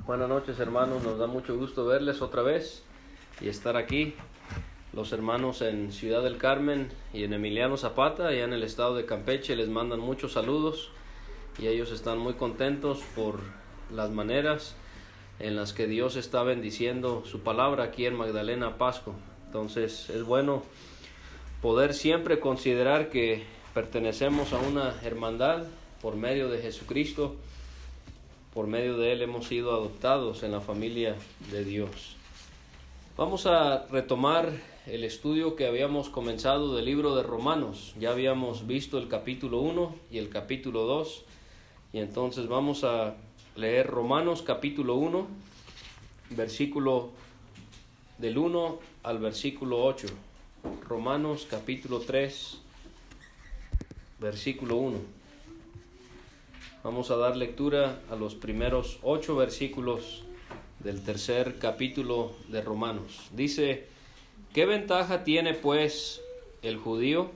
Buenas noches, hermanos, nos da mucho gusto verles otra vez y estar aquí. Los hermanos en Ciudad del Carmen y en Emiliano Zapata, allá en el estado de Campeche, les mandan muchos saludos y ellos están muy contentos por las maneras en las que Dios está bendiciendo su palabra aquí en Magdalena, Pasco. Entonces es bueno poder siempre considerar que pertenecemos a una hermandad por medio de Jesucristo. Por medio de Él hemos sido adoptados en la familia de Dios. Vamos a retomar el estudio que habíamos comenzado del libro de Romanos. Ya habíamos visto el capítulo 1 y el capítulo 2. Y entonces vamos a leer Romanos capítulo 1, versículo del 1 al versículo 8. Romanos capítulo 3, versículo 1. Vamos a dar lectura a los primeros 8 versículos del tercer capítulo de Romanos. Dice: ¿qué ventaja tiene pues el judío?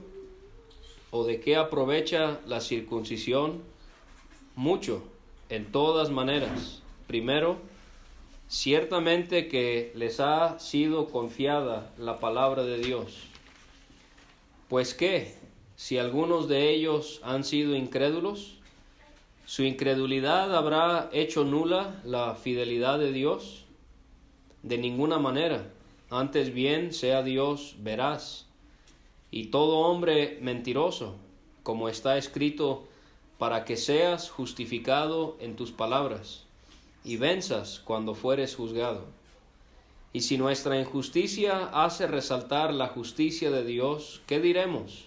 ¿O de qué aprovecha la circuncisión? Mucho, en todas maneras. Primero, ciertamente que les ha sido confiada la palabra de Dios. Pues ¿qué? Si algunos de ellos han sido incrédulos, ¿su incredulidad habrá hecho nula la fidelidad de Dios? De ninguna manera, antes bien sea Dios veraz, y todo hombre mentiroso, como está escrito, para que seas justificado en tus palabras, y venzas cuando fueres juzgado. Y si nuestra injusticia hace resaltar la justicia de Dios, ¿qué diremos?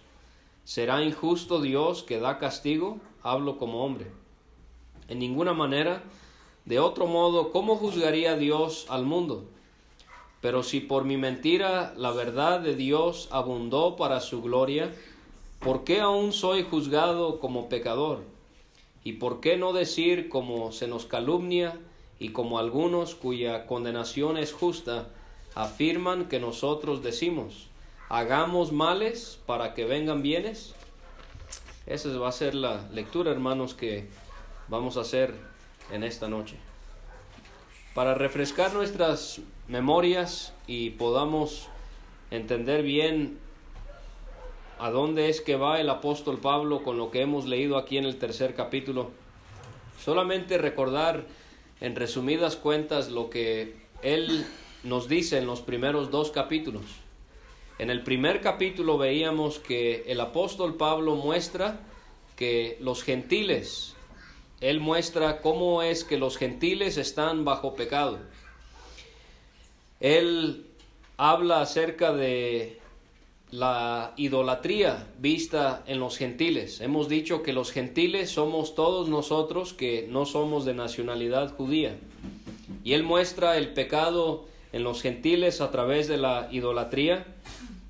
¿Será injusto Dios que da castigo? Hablo como hombre. En ninguna manera. De otro modo, ¿cómo juzgaría Dios al mundo? Pero si por mi mentira la verdad de Dios abundó para su gloria, ¿por qué aún soy juzgado como pecador? ¿Y por qué no decir como se nos calumnia y como algunos cuya condenación es justa afirman que nosotros decimos: hagamos males para que vengan bienes? Esa va a ser la lectura, hermanos, que vamos a hacer en esta noche. Para refrescar nuestras memorias y podamos entender bien a dónde es que va el apóstol Pablo con lo que hemos leído aquí en el tercer capítulo, solamente recordar en resumidas cuentas lo que él nos dice en los primeros 2 capítulos. En el primer capítulo veíamos que el apóstol Pablo muestra que los gentiles, él muestra cómo es que los gentiles están bajo pecado. Él habla acerca de la idolatría vista en los gentiles. Hemos dicho que los gentiles somos todos nosotros que no somos de nacionalidad judía. Y él muestra el pecado en los gentiles a través de la idolatría.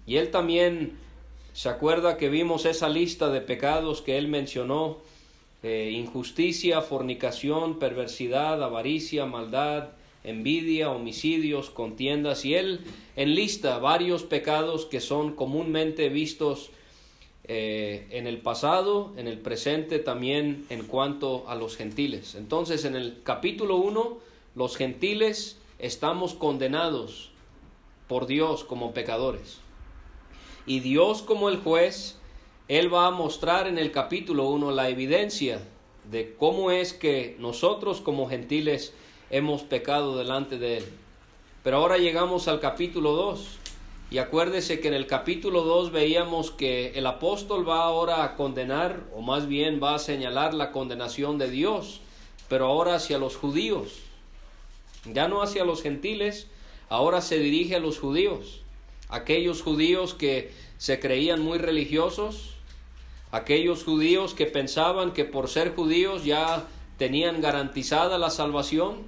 Y él también se acuerda que vimos esa lista de pecados que él mencionó: injusticia, fornicación, perversidad, avaricia, maldad, envidia, homicidios, contiendas. Y él enlista varios pecados que son comúnmente vistos en el pasado, en el presente, también en cuanto a los gentiles. Entonces, en el capítulo 1, los gentiles estamos condenados por Dios como pecadores. Y Dios, como el juez, Él va a mostrar en el capítulo 1 la evidencia de cómo es que nosotros como gentiles hemos pecado delante de Él. Pero ahora llegamos al capítulo 2. Y acuérdese que en el capítulo 2 veíamos que el apóstol va ahora a condenar, o más bien va a señalar la condenación de Dios, pero ahora hacia los judíos. Ya no hacia los gentiles, ahora se dirige a los judíos. Aquellos judíos que se creían muy religiosos, aquellos judíos que pensaban que por ser judíos ya tenían garantizada la salvación,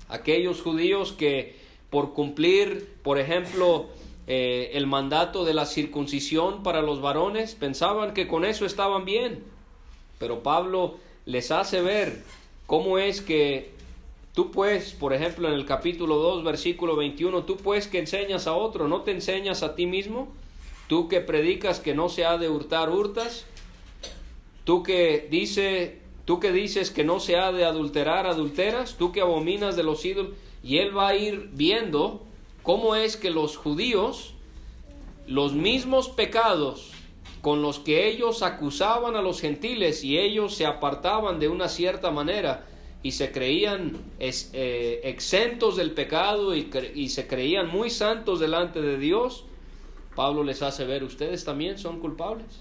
aquellos judíos que por cumplir, por ejemplo, el mandato de la circuncisión para los varones, pensaban que con eso estaban bien. Pero Pablo les hace ver cómo es que tú pues, por ejemplo, en el capítulo 2, versículo 21, tú pues que enseñas a otro, ¿no te enseñas a ti mismo? Tú que predicas que no se ha de hurtar, hurtas. Tú que dice Tú que dices que no se ha de adulterar, adulteras, tú que abominas de los ídolos. Y él va a ir viendo cómo es que los judíos, los mismos pecados con los que ellos acusaban a los gentiles, y ellos se apartaban de una cierta manera y se creían exentos del pecado y se creían muy santos delante de Dios, Pablo les hace ver, ustedes también son culpables.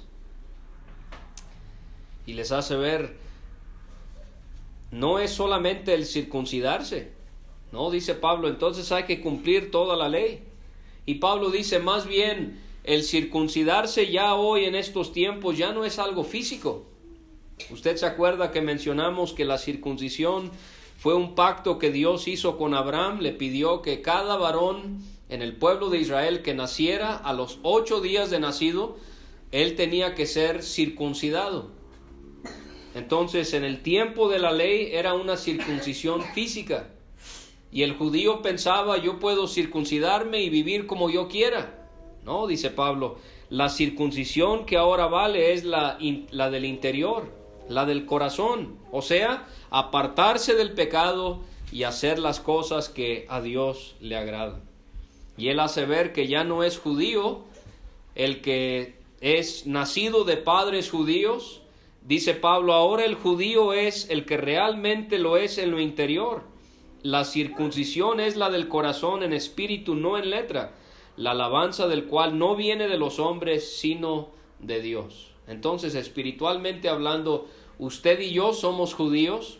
Y les hace ver, no es solamente el circuncidarse, no, dice Pablo, entonces hay que cumplir toda la ley. Y Pablo dice, más bien, el circuncidarse ya hoy en estos tiempos ya no es algo físico. Usted se acuerda que mencionamos que la circuncisión fue un pacto que Dios hizo con Abraham. Le pidió que cada varón en el pueblo de Israel que naciera a los 8 días de nacido, él tenía que ser circuncidado. Entonces, en el tiempo de la ley era una circuncisión física. Y el judío pensaba, yo puedo circuncidarme y vivir como yo quiera. No, dice Pablo, la circuncisión que ahora vale es la del interior, la del corazón. O sea, apartarse del pecado y hacer las cosas que a Dios le agradan. Y él hace ver que ya no es judío el que es nacido de padres judíos. Dice Pablo, ahora el judío es el que realmente lo es en lo interior. La circuncisión es la del corazón en espíritu, no en letra, la alabanza del cual no viene de los hombres, sino de Dios. Entonces, espiritualmente hablando, usted y yo somos judíos.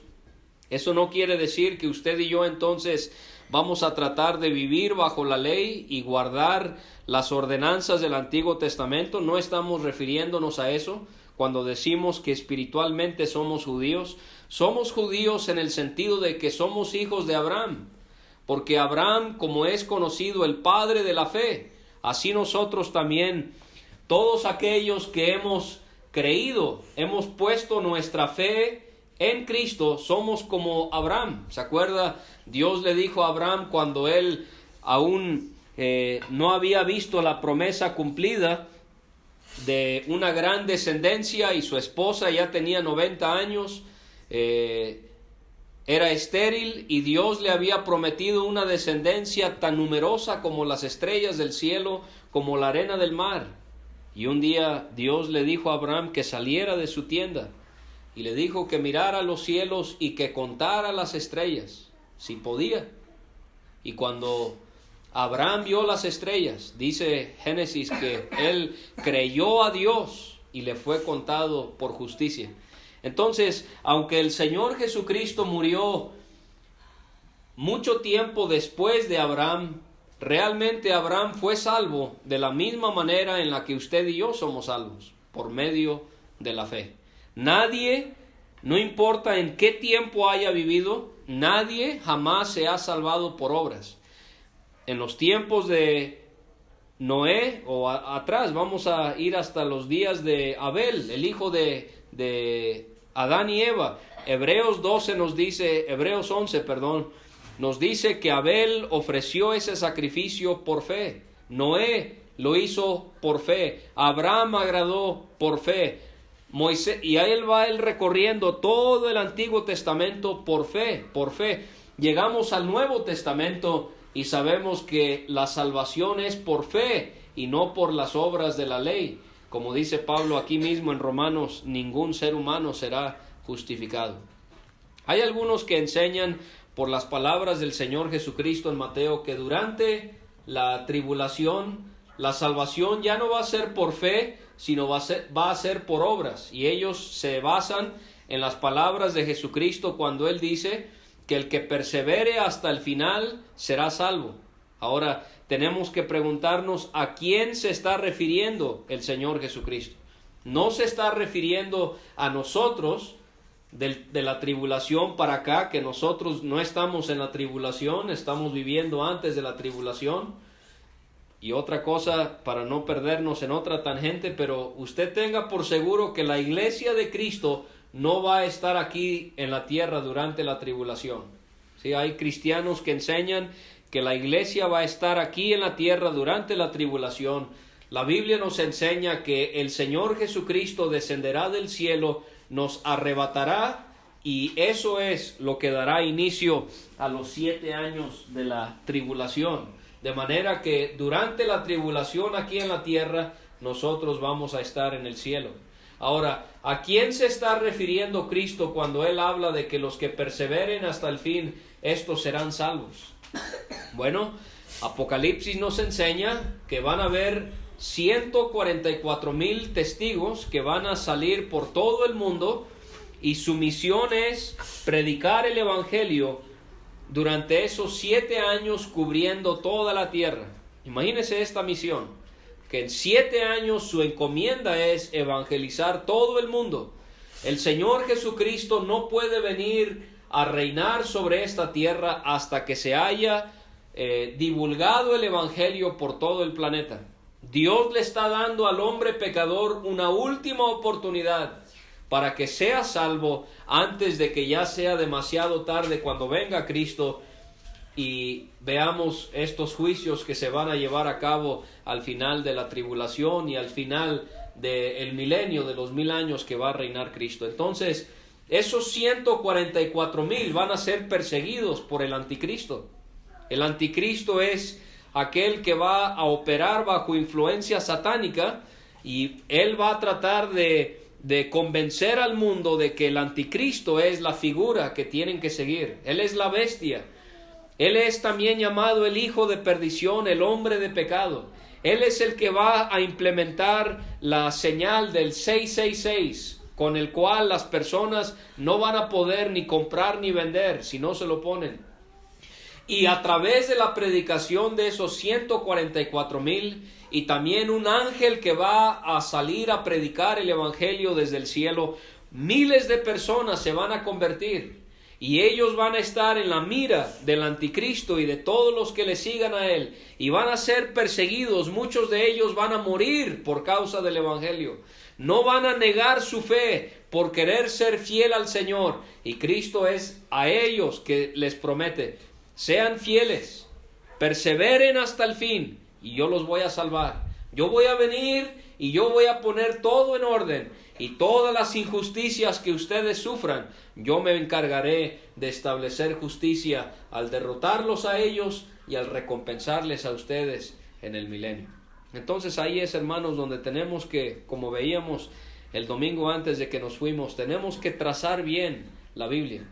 Eso no quiere decir que usted y yo entonces vamos a tratar de vivir bajo la ley y guardar las ordenanzas del Antiguo Testamento. No estamos refiriéndonos a eso cuando decimos que espiritualmente somos judíos. Somos judíos en el sentido de que somos hijos de Abraham, porque Abraham, como es conocido, el padre de la fe, así nosotros también, todos aquellos que hemos creído, hemos puesto nuestra fe en Cristo, somos como Abraham. ¿Se acuerda? Dios le dijo a Abraham cuando él aún no había visto la promesa cumplida de una gran descendencia, y su esposa ya tenía 90 años, era estéril, y Dios le había prometido una descendencia tan numerosa como las estrellas del cielo, como la arena del mar. Y un día Dios le dijo a Abraham que saliera de su tienda y le dijo que mirara los cielos y que contara las estrellas, si podía. Y cuando Abraham vio las estrellas, dice Génesis que él creyó a Dios y le fue contado por justicia. Entonces, aunque el Señor Jesucristo murió mucho tiempo después de Abraham, realmente Abraham fue salvo de la misma manera en la que usted y yo somos salvos, por medio de la fe. Nadie, no importa en qué tiempo haya vivido, nadie jamás se ha salvado por obras. En los tiempos de Noé o atrás, vamos a ir hasta los días de Abel, el hijo de Adán y Eva. Hebreos 11 nos dice que Abel ofreció ese sacrificio por fe. Noé lo hizo por fe. Abraham agradó por fe. Moisés, y ahí va él recorriendo todo el Antiguo Testamento por fe, por fe. Llegamos al Nuevo Testamento y sabemos que la salvación es por fe y no por las obras de la ley. Como dice Pablo aquí mismo en Romanos, ningún ser humano será justificado. Hay algunos que enseñan por las palabras del Señor Jesucristo en Mateo que durante la tribulación la salvación ya no va a ser por fe, sino va a ser por obras. Y ellos se basan en las palabras de Jesucristo cuando Él dice que el que persevere hasta el final será salvo. Ahora, tenemos que preguntarnos a quién se está refiriendo el Señor Jesucristo. No se está refiriendo a nosotros de la tribulación para acá, que nosotros no estamos en la tribulación, estamos viviendo antes de la tribulación. Y otra cosa, para no perdernos en otra tangente, pero usted tenga por seguro que la iglesia de Cristo no va a estar aquí en la tierra durante la tribulación. ¿Sí? Hay cristianos que enseñan que la iglesia va a estar aquí en la tierra durante la tribulación. La Biblia nos enseña que el Señor Jesucristo descenderá del cielo, nos arrebatará Y eso es lo que dará inicio a los 7 años de la tribulación. De manera que durante la tribulación aquí en la tierra, nosotros vamos a estar en el cielo. Ahora, ¿a quién se está refiriendo Cristo cuando Él habla de que los que perseveren hasta el fin, estos serán salvos? Bueno, Apocalipsis nos enseña que van a haber 144,000 testigos que van a salir por todo el mundo, y su misión es predicar el evangelio durante esos 7 años cubriendo toda la tierra. Imagínense esta misión, que en 7 años su encomienda es evangelizar todo el mundo. El Señor Jesucristo no puede venir a reinar sobre esta tierra hasta que se haya divulgado el evangelio por todo el planeta. Dios le está dando al hombre pecador una última oportunidad para que sea salvo antes de que ya sea demasiado tarde cuando venga Cristo y veamos estos juicios que se van a llevar a cabo al final de la tribulación y al final del milenio, de los 1000 años que va a reinar Cristo. Entonces, esos 144,000 van a ser perseguidos por el anticristo. El anticristo es aquel que va a operar bajo influencia satánica, y él va a tratar de convencer al mundo de que el anticristo es la figura que tienen que seguir. Él es la bestia. Él es también llamado el hijo de perdición, el hombre de pecado. Él es el que va a implementar la señal del 666, con el cual las personas no van a poder ni comprar ni vender si no se lo ponen. Y a través de la predicación de esos 144,000, y también un ángel que va a salir a predicar el evangelio desde el cielo, miles de personas se van a convertir, y ellos van a estar en la mira del anticristo y de todos los que le sigan a él, y van a ser perseguidos. Muchos de ellos van a morir por causa del evangelio. No van a negar su fe por querer ser fiel al Señor, y Cristo es a ellos que les promete: sean fieles, perseveren hasta el fin, y yo los voy a salvar. Yo voy a venir y yo voy a poner todo en orden, y todas las injusticias que ustedes sufran, yo me encargaré de establecer justicia al derrotarlos a ellos y al recompensarles a ustedes en el milenio. Entonces ahí es, hermanos, donde tenemos que, como veíamos el domingo antes de que nos fuimos, tenemos que trazar bien la Biblia.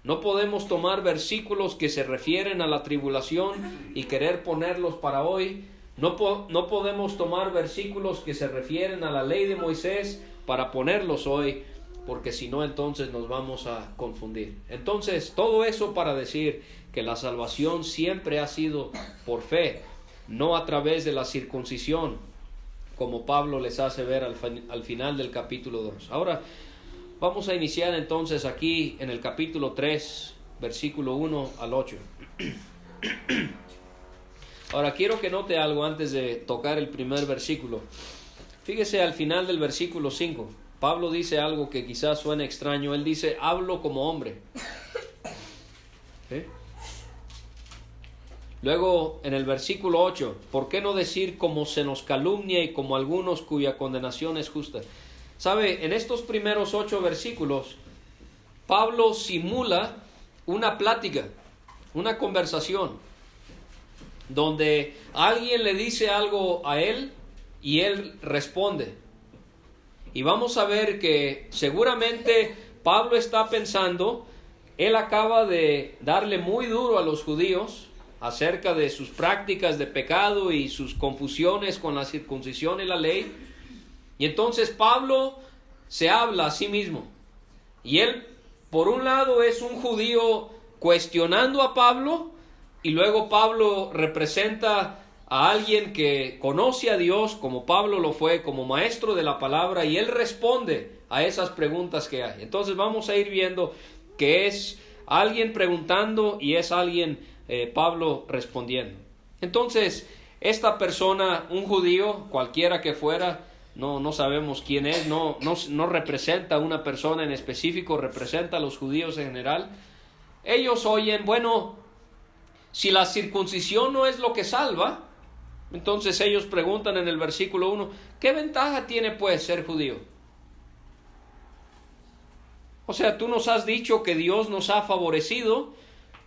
No podemos tomar versículos que se refieren a la tribulación y querer ponerlos para hoy. No podemos tomar versículos que se refieren a la ley de Moisés para ponerlos hoy, porque si no, entonces nos vamos a confundir. Entonces, todo eso para decir que la salvación siempre ha sido por fe, no a través de la circuncisión, como Pablo les hace ver al final del capítulo 2. Ahora, vamos a iniciar entonces aquí en el capítulo 3, versículo 1 al 8. Ahora quiero que note algo antes de tocar el primer versículo. Fíjese al final del versículo 5. Pablo dice algo que quizás suene extraño. Él dice: hablo como hombre. ¿Sí? Luego en el versículo 8, ¿por qué no decir como se nos calumnia y como algunos cuya condenación es justa? ¿Sabe? En estos primeros 8 versículos, Pablo simula una plática, una conversación, donde alguien le dice algo a él y él responde. Y vamos a ver que seguramente Pablo está pensando, él acaba de darle muy duro a los judíos acerca de sus prácticas de pecado y sus confusiones con la circuncisión y la ley. Y entonces Pablo se habla a sí mismo. Y él, por un lado, es un judío cuestionando a Pablo, y luego Pablo representa a alguien que conoce a Dios, como Pablo lo fue, como maestro de la palabra, y él responde a esas preguntas que hay. Entonces vamos a ir viendo que es alguien preguntando y es alguien, Pablo, respondiendo. Entonces, esta persona, un judío, cualquiera que fuera, no sabemos quién es, no representa a una persona en específico, representa a los judíos en general. Ellos oyen, bueno, si la circuncisión no es lo que salva, entonces ellos preguntan en el versículo 1, ¿qué ventaja tiene pues ser judío? O sea, tú nos has dicho que Dios nos ha favorecido,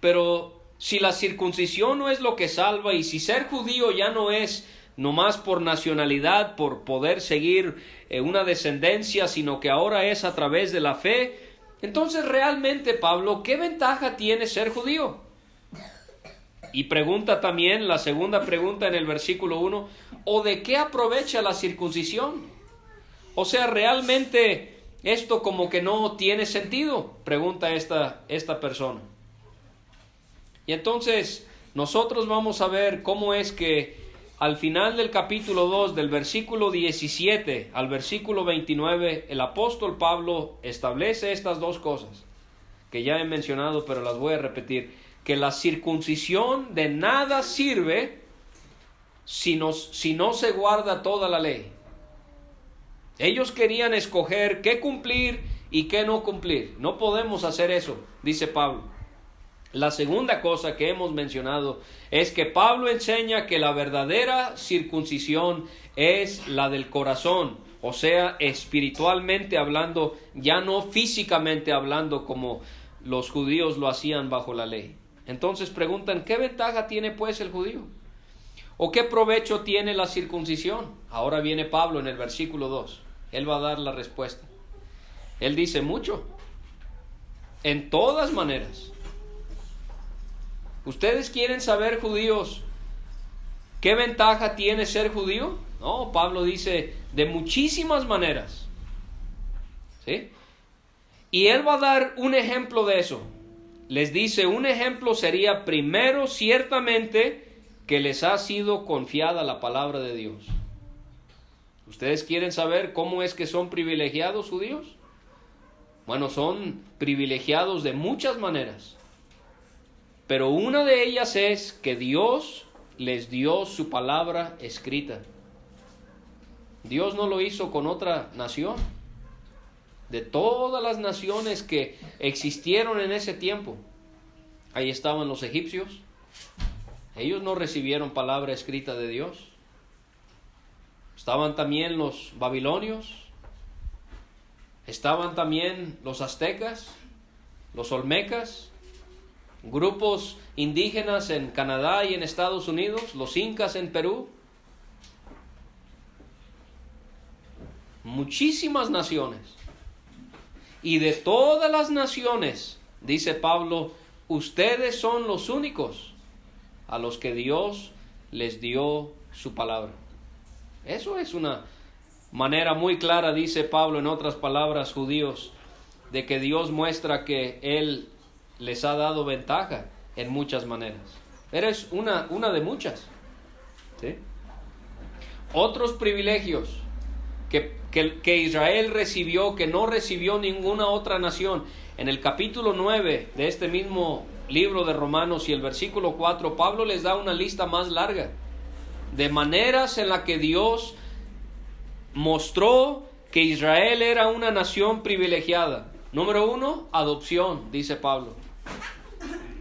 pero si la circuncisión no es lo que salva y si ser judío ya no es nomás por nacionalidad, por poder seguir una descendencia, sino que ahora es a través de la fe, entonces realmente, Pablo, ¿qué ventaja tiene ser judío? Y pregunta también, la segunda pregunta en el versículo 1, ¿o de qué aprovecha la circuncisión? O sea, realmente esto como que no tiene sentido, pregunta esta persona. Y entonces nosotros vamos a ver cómo es que al final del capítulo 2, del versículo 17 al versículo 29, el apóstol Pablo establece estas dos cosas que ya he mencionado, pero las voy a repetir. Que la circuncisión de nada sirve si no se guarda toda la ley. Ellos querían escoger qué cumplir y qué no cumplir. No podemos hacer eso, dice Pablo. La segunda cosa que hemos mencionado es que Pablo enseña que la verdadera circuncisión es la del corazón, o sea, espiritualmente hablando, ya no físicamente hablando como los judíos lo hacían bajo la ley. Entonces preguntan, ¿qué ventaja tiene pues el judío? ¿O qué provecho tiene la circuncisión? Ahora viene Pablo en el versículo 2. Él va a dar la respuesta. Él dice mucho. En todas maneras. ¿Ustedes quieren saber, judíos, qué ventaja tiene ser judío? No, Pablo dice de muchísimas maneras. ¿Sí? Y él va a dar un ejemplo de eso. Les dice, un ejemplo sería primero, ciertamente, que les ha sido confiada la palabra de Dios. ¿Ustedes quieren saber cómo es que son privilegiados judíos? Bueno, son privilegiados de muchas maneras. Pero una de ellas es que Dios les dio su palabra escrita. Dios no lo hizo con otra nación. De todas las naciones que existieron en ese tiempo, ahí estaban los egipcios. Ellos no recibieron palabra escrita de Dios. Estaban también los babilonios. Estaban también los aztecas, los olmecas, grupos indígenas en Canadá y en Estados Unidos, los incas en Perú. Muchísimas naciones. Y de todas las naciones, dice Pablo, ustedes son los únicos a los que Dios les dio su palabra. Eso es una manera muy clara, dice Pablo en otras palabras, judíos, de que Dios muestra que Él les ha dado ventaja en muchas maneras. Pero es una de muchas. ¿Sí? Otros privilegios que Israel recibió, que no recibió ninguna otra nación. En el capítulo 9 de este mismo libro de Romanos y el versículo 4, Pablo les da una lista más larga de maneras en la que Dios mostró que Israel era una nación privilegiada. Número 1, adopción, dice Pablo.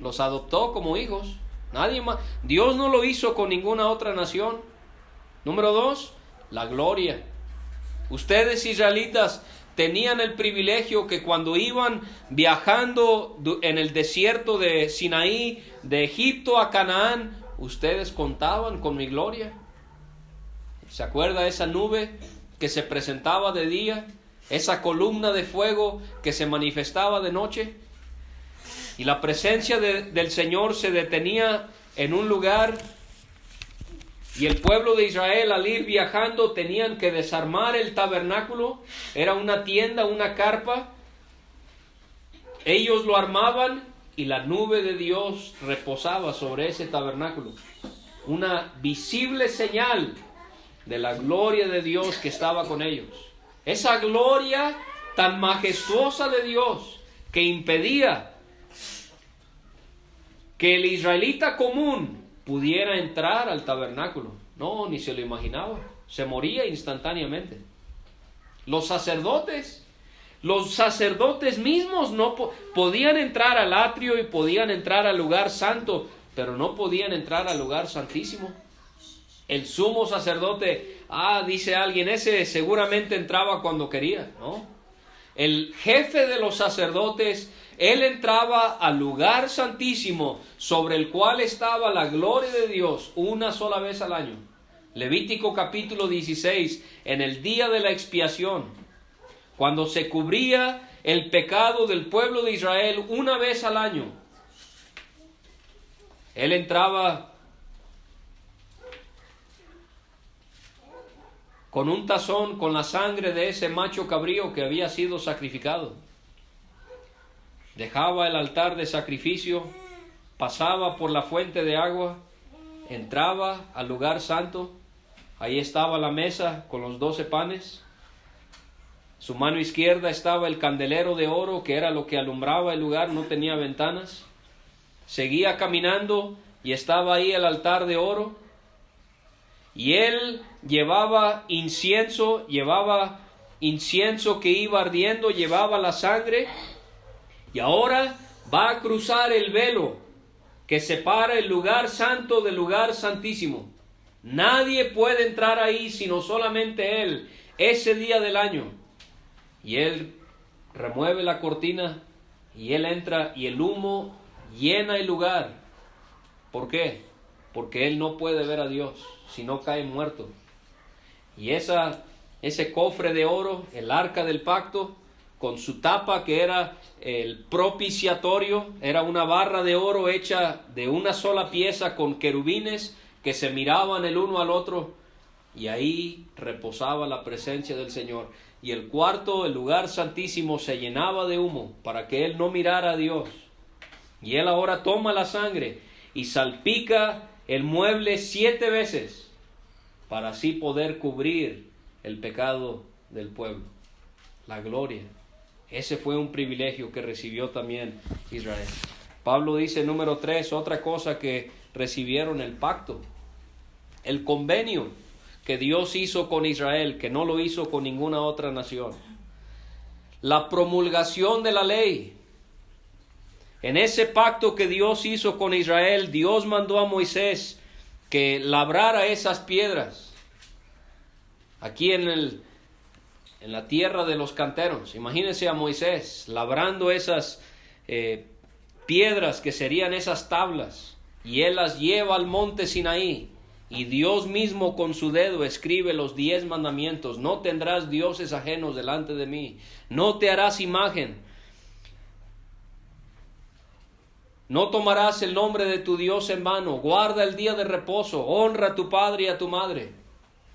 Los adoptó como hijos. Nadie más. Dios no lo hizo con ninguna otra nación. Número 2, la gloria. Ustedes, israelitas, tenían el privilegio que cuando iban viajando en el desierto de Sinaí, de Egipto a Canaán, ustedes contaban con mi gloria. ¿Se acuerda esa nube que se presentaba de día? Esa columna de fuego que se manifestaba de noche. Y la presencia del Señor se detenía en un lugar. Y el pueblo de Israel, al ir viajando, tenían que desarmar el tabernáculo. Era una tienda, una carpa. Ellos lo armaban y la nube de Dios reposaba sobre ese tabernáculo. Una visible señal de la gloria de Dios que estaba con ellos. Esa gloria tan majestuosa de Dios que impedía que el israelita común pudiera entrar al tabernáculo. No, ni se lo imaginaba. Se moría instantáneamente. Los sacerdotes mismos no podían entrar al atrio y podían entrar al lugar santo, pero no podían entrar al lugar santísimo. El sumo sacerdote, dice alguien, ese seguramente entraba cuando quería, ¿no? el jefe de los sacerdotes, él entraba al lugar santísimo sobre el cual estaba la gloria de Dios una sola vez al año. Levítico capítulo 16, en el día de la expiación, cuando se cubría el pecado del pueblo de Israel una vez al año, él entraba con un tazón con la sangre de ese macho cabrío que había sido sacrificado. Dejaba el altar de sacrificio, pasaba por la fuente de agua, entraba al lugar santo. Ahí estaba la mesa con los 12 panes. Su mano izquierda estaba el candelero de oro, que era lo que alumbraba el lugar, no tenía ventanas. Seguía caminando y estaba ahí el altar de oro. Y él llevaba incienso que iba ardiendo, llevaba la sangre. Y ahora va a cruzar el velo que separa el lugar santo del lugar santísimo. Nadie puede entrar ahí sino solamente él, ese día del año. Y él remueve la cortina y él entra y el humo llena el lugar. ¿Por qué? Porque él no puede ver a Dios, si no cae muerto. Y ese cofre de oro, el arca del pacto, con su tapa que era el propiciatorio, era una barra de oro hecha de una sola pieza con querubines que se miraban el uno al otro, y ahí reposaba la presencia del Señor. Y el cuarto, el lugar santísimo, se llenaba de humo para que él no mirara a Dios. Y él ahora toma la sangre y salpica el mueble 7 veces para así poder cubrir el pecado del pueblo. La gloria. Ese fue un privilegio que recibió también Israel. Pablo dice, número 3, otra cosa que recibieron: el pacto, el convenio que Dios hizo con Israel, que no lo hizo con ninguna otra nación. La promulgación de la ley. En ese pacto que Dios hizo con Israel, Dios mandó a Moisés que labrara esas piedras aquí en la tierra de los canteros. Imagínense a Moisés labrando esas piedras que serían esas tablas, y él las lleva al monte Sinaí, y Dios mismo con su dedo escribe los 10 mandamientos. No tendrás dioses ajenos delante de mí, no te harás imagen, no tomarás el nombre de tu Dios en vano, guarda el día de reposo, honra a tu padre y a tu madre.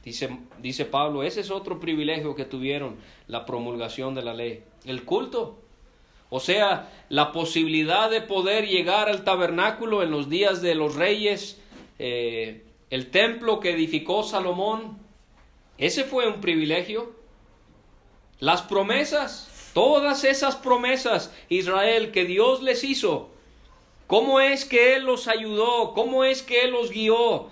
Dice Pablo, ese es otro privilegio que tuvieron, la promulgación de la ley. El culto, o sea, la posibilidad de poder llegar al tabernáculo en los días de los reyes, el templo que edificó Salomón, ese fue un privilegio. Las promesas, todas esas promesas, Israel, que Dios les hizo, cómo es que Él los ayudó, cómo es que Él los guió,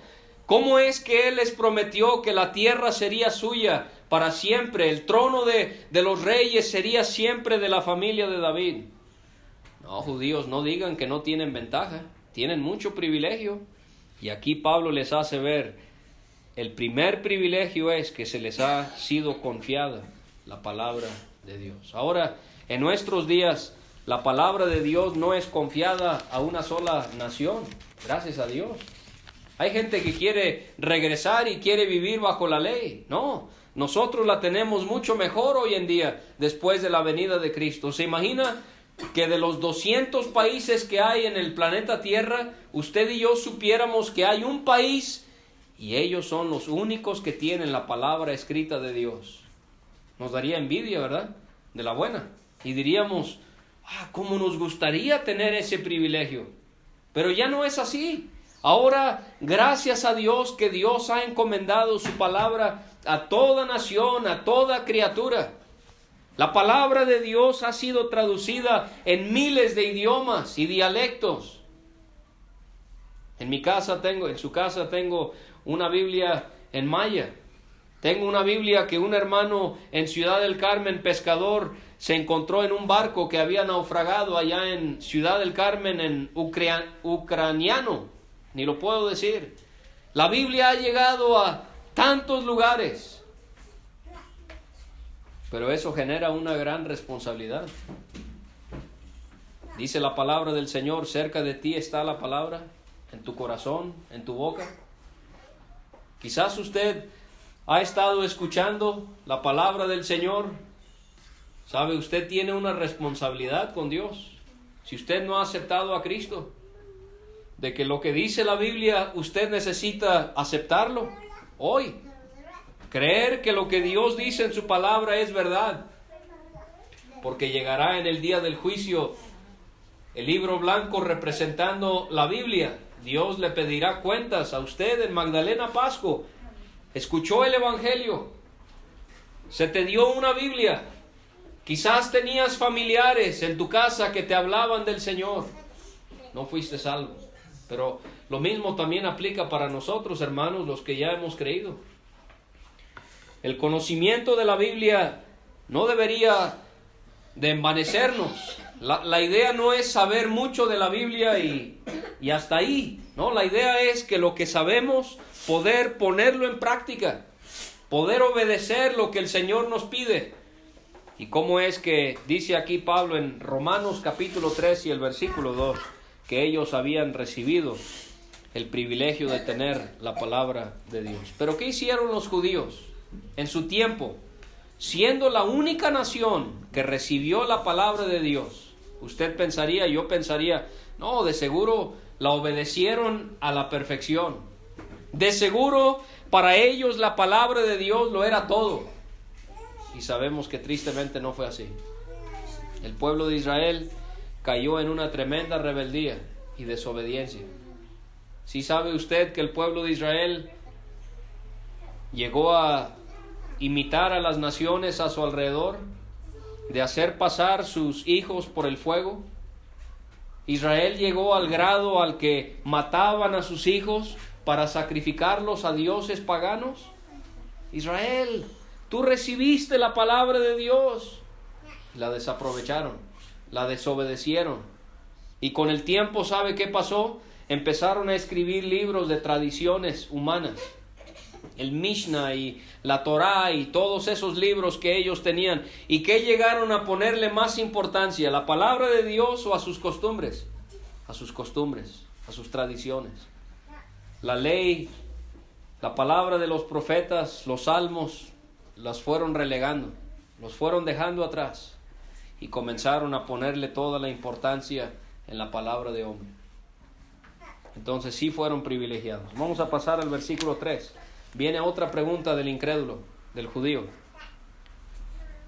cómo es que Él les prometió que la tierra sería suya para siempre, el trono de los reyes sería siempre de la familia de David. No, judíos, no digan que no tienen ventaja, tienen mucho privilegio. Y aquí Pablo les hace ver, el primer privilegio es que se les ha sido confiada la palabra de Dios. Ahora, en nuestros días, la palabra de Dios no es confiada a una sola nación, gracias a Dios. Hay gente que quiere regresar y quiere vivir bajo la ley. No, nosotros la tenemos mucho mejor hoy en día, después de la venida de Cristo. ¿Se imagina que de los 200 países que hay en el planeta Tierra, usted y yo supiéramos que hay un país y ellos son los únicos que tienen la palabra escrita de Dios? Nos daría envidia, ¿verdad? De la buena. Y diríamos, cómo nos gustaría tener ese privilegio. Pero ya no es así. Ahora, gracias a Dios, que Dios ha encomendado su palabra a toda nación, a toda criatura. La palabra de Dios ha sido traducida en miles de idiomas y dialectos. En su casa tengo una Biblia en maya. Tengo una Biblia que un hermano en Ciudad del Carmen, pescador, se encontró en un barco que había naufragado allá en Ciudad del Carmen en ucraniano. Ni lo puedo decir. La Biblia ha llegado a tantos lugares. Pero eso genera una gran responsabilidad. Dice la palabra del Señor, cerca de ti está la palabra, en tu corazón, en tu boca. Quizás usted ha estado escuchando la palabra del Señor. ¿Sabe? Usted tiene una responsabilidad con Dios. Si usted no ha aceptado a Cristo, de que lo que dice la Biblia, usted necesita aceptarlo hoy. Creer que lo que Dios dice en su palabra es verdad. Porque llegará en el día del juicio el libro blanco representando la Biblia. Dios le pedirá cuentas a usted en Magdalena Pasco. Escuchó el Evangelio. Se te dio una Biblia. Quizás tenías familiares en tu casa que te hablaban del Señor. No fuiste salvo. Pero lo mismo también aplica para nosotros, hermanos, los que ya hemos creído. El conocimiento de la Biblia no debería de envanecernos. La idea no es saber mucho de la Biblia y hasta ahí, ¿no? La idea es que lo que sabemos, poder ponerlo en práctica, poder obedecer lo que el Señor nos pide. ¿Y cómo es que dice aquí Pablo en Romanos capítulo 3 y el versículo 2, que ellos habían recibido el privilegio de tener la palabra de Dios? Pero ¿qué hicieron los judíos en su tiempo? Siendo la única nación que recibió la palabra de Dios, usted pensaría, yo pensaría, no, de seguro la obedecieron a la perfección. De seguro para ellos la palabra de Dios lo era todo. Y sabemos que tristemente no fue así. El pueblo de Israel cayó en una tremenda rebeldía y desobediencia. ¿Sí sabe usted que el pueblo de Israel llegó a imitar a las naciones a su alrededor, de hacer pasar sus hijos por el fuego? Israel llegó al grado al que mataban a sus hijos para sacrificarlos a dioses paganos. Israel, tú recibiste la palabra de Dios. La desaprovecharon, la desobedecieron. Y con el tiempo, ¿sabe qué pasó? Empezaron a escribir libros de tradiciones humanas. El Mishnah y la Torá y todos esos libros que ellos tenían. ¿Y qué llegaron a ponerle más importancia? ¿La palabra de Dios o a sus costumbres? A sus costumbres, a sus tradiciones. La ley, la palabra de los profetas, los salmos, las fueron relegando, los fueron dejando atrás. Y comenzaron a ponerle toda la importancia en la palabra de hombre. Entonces sí fueron privilegiados. Vamos a pasar al versículo 3. Viene otra pregunta del incrédulo, del judío.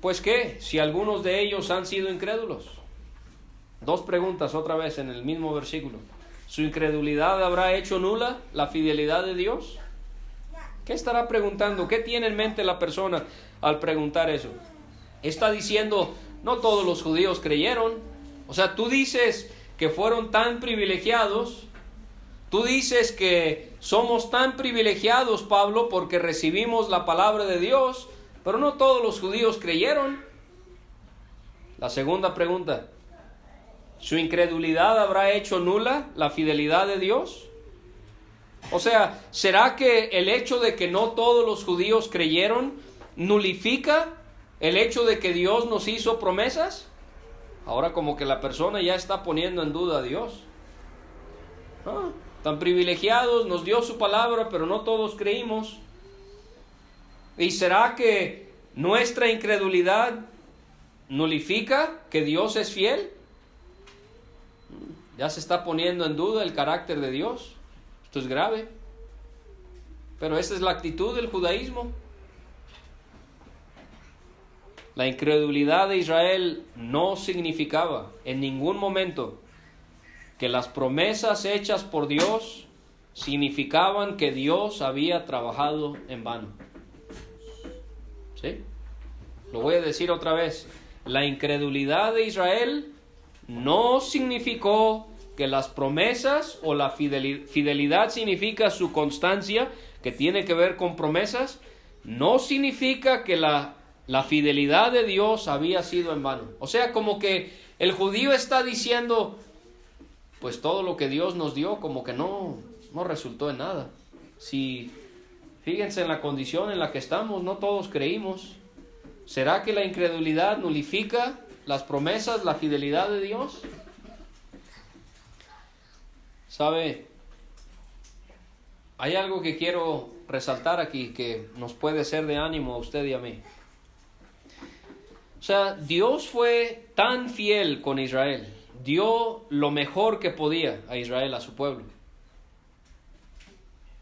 Pues ¿qué? Si algunos de ellos han sido incrédulos. Dos preguntas otra vez en el mismo versículo. ¿Su incredulidad habrá hecho nula la fidelidad de Dios? ¿Qué estará preguntando? ¿Qué tiene en mente la persona al preguntar eso? Está diciendo, no todos los judíos creyeron. O sea, tú dices que fueron tan privilegiados. Tú dices que somos tan privilegiados, Pablo, porque recibimos la palabra de Dios, pero no todos los judíos creyeron. La segunda pregunta, ¿su incredulidad habrá hecho nula la fidelidad de Dios? O sea, ¿será que el hecho de que no todos los judíos creyeron nulifica el hecho de que Dios nos hizo promesas? Ahora como que la persona ya está poniendo en duda a Dios. Tan privilegiados, nos dio su palabra, pero no todos creímos. ¿Y será que nuestra incredulidad nulifica que Dios es fiel? Ya se está poniendo en duda el carácter de Dios. Esto es grave. Pero esa es la actitud del judaísmo. La incredulidad de Israel no significaba en ningún momento que las promesas hechas por Dios significaban que Dios había trabajado en vano. ¿Sí? Lo voy a decir otra vez. La incredulidad de Israel no significó que las promesas o la fidelidad significa su constancia, que tiene que ver con promesas, no significa que la fidelidad de Dios había sido en vano. O sea, como que el judío está diciendo, pues todo lo que Dios nos dio como que no resultó en nada. Si fíjense en la condición en la que estamos, no todos creímos. ¿Será que la incredulidad nulifica las promesas, la fidelidad de Dios? ¿Sabe? Hay algo que quiero resaltar aquí que nos puede ser de ánimo a usted y a mí. O sea, Dios fue tan fiel con Israel, dio lo mejor que podía a Israel, a su pueblo.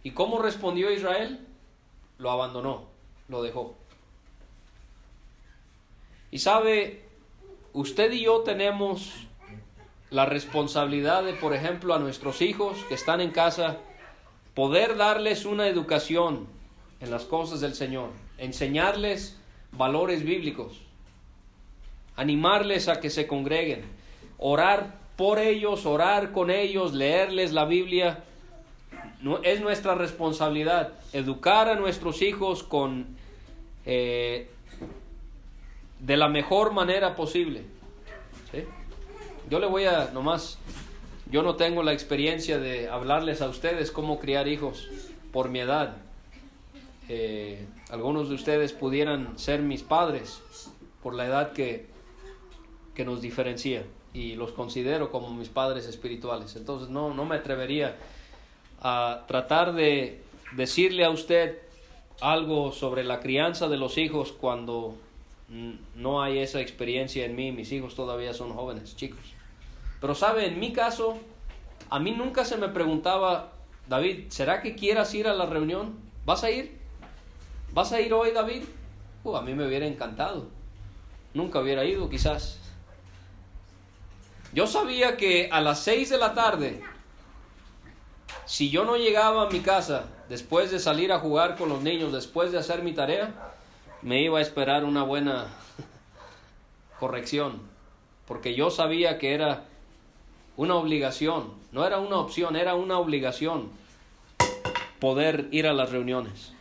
¿Y cómo respondió Israel? Lo abandonó, lo dejó. Y sabe, usted y yo tenemos la responsabilidad de, por ejemplo, a nuestros hijos que están en casa, poder darles una educación en las cosas del Señor, enseñarles valores bíblicos, animarles a que se congreguen, orar por ellos, orar con ellos, leerles la Biblia. Es nuestra responsabilidad educar a nuestros hijos de la mejor manera posible. ¿Sí? Yo le voy a yo no tengo la experiencia de hablarles a ustedes cómo criar hijos por mi edad. Algunos de ustedes pudieran ser mis padres por la edad que nos diferencia, y los considero como mis padres espirituales. Entonces no me atrevería a tratar de decirle a usted algo sobre la crianza de los hijos cuando no hay esa experiencia en mí. Mis hijos todavía son jóvenes, chicos. Pero sabe, en mi caso, a mí nunca se me preguntaba: David, ¿será que quieras ir a la reunión? ¿Vas a ir? ¿Vas a ir hoy, David? A mí me hubiera encantado. Nunca hubiera ido, quizás. Yo sabía que a las 6 de la tarde, si yo no llegaba a mi casa después de salir a jugar con los niños, después de hacer mi tarea, me iba a esperar una buena corrección, porque yo sabía que era una obligación, no era una opción, era una obligación poder ir a las reuniones.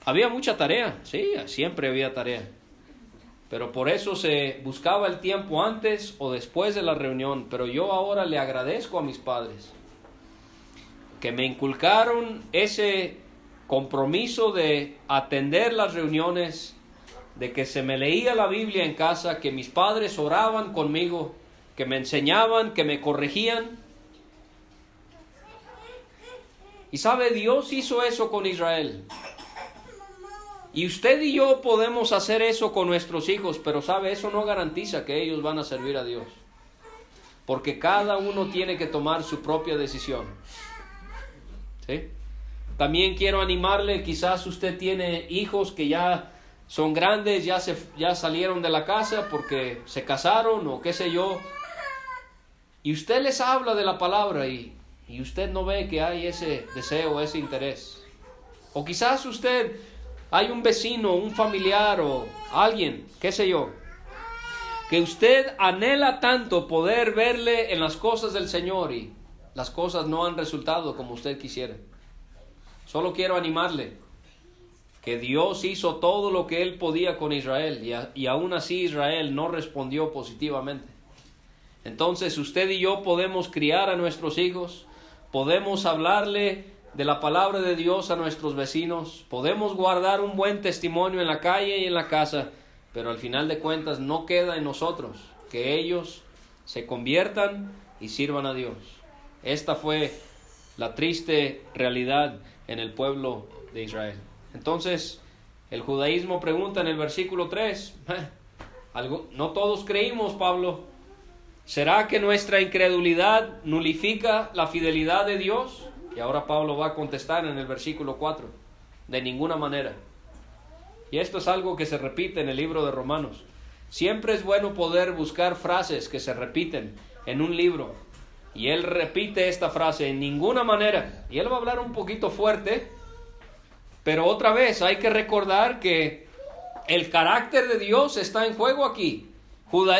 Había mucha tarea, sí, siempre había tarea, pero por eso se buscaba el tiempo antes o después de la reunión. Pero yo ahora le agradezco a mis padres que me inculcaron ese compromiso de atender las reuniones, de que se me leía la Biblia en casa, que mis padres oraban conmigo, que me enseñaban, que me corregían. Y sabe, Dios hizo eso con Israel. Y usted y yo podemos hacer eso con nuestros hijos, pero sabe, eso no garantiza que ellos van a servir a Dios, porque cada uno tiene que tomar su propia decisión. ¿Sí? También quiero animarle, quizás usted tiene hijos que ya son grandes, ya salieron de la casa porque se casaron o qué sé yo, y usted les habla de la palabra y usted no ve que hay ese deseo, ese interés. O quizás hay un vecino, un familiar o alguien, qué sé yo, que usted anhela tanto poder verle en las cosas del Señor y las cosas no han resultado como usted quisiera. Solo quiero animarle que Dios hizo todo lo que Él podía con Israel y aún así Israel no respondió positivamente. Entonces usted y yo podemos criar a nuestros hijos, podemos hablarle de la palabra de Dios a nuestros vecinos, podemos guardar un buen testimonio en la calle y en la casa, pero al final de cuentas no queda en nosotros que ellos se conviertan y sirvan a Dios. Esta fue la triste realidad en el pueblo de Israel. Entonces, el judaísmo pregunta en el versículo 3, no todos creímos, Pablo. ¿Será que nuestra incredulidad nulifica la fidelidad de Dios? Y ahora Pablo va a contestar en el versículo 4, de ninguna manera. Y esto es algo que se repite en el libro de Romanos. Siempre es bueno poder buscar frases que se repiten en un libro. Y él repite esta frase, en ninguna manera. Y él va a hablar un poquito fuerte, pero otra vez hay que recordar que el carácter de Dios está en juego aquí.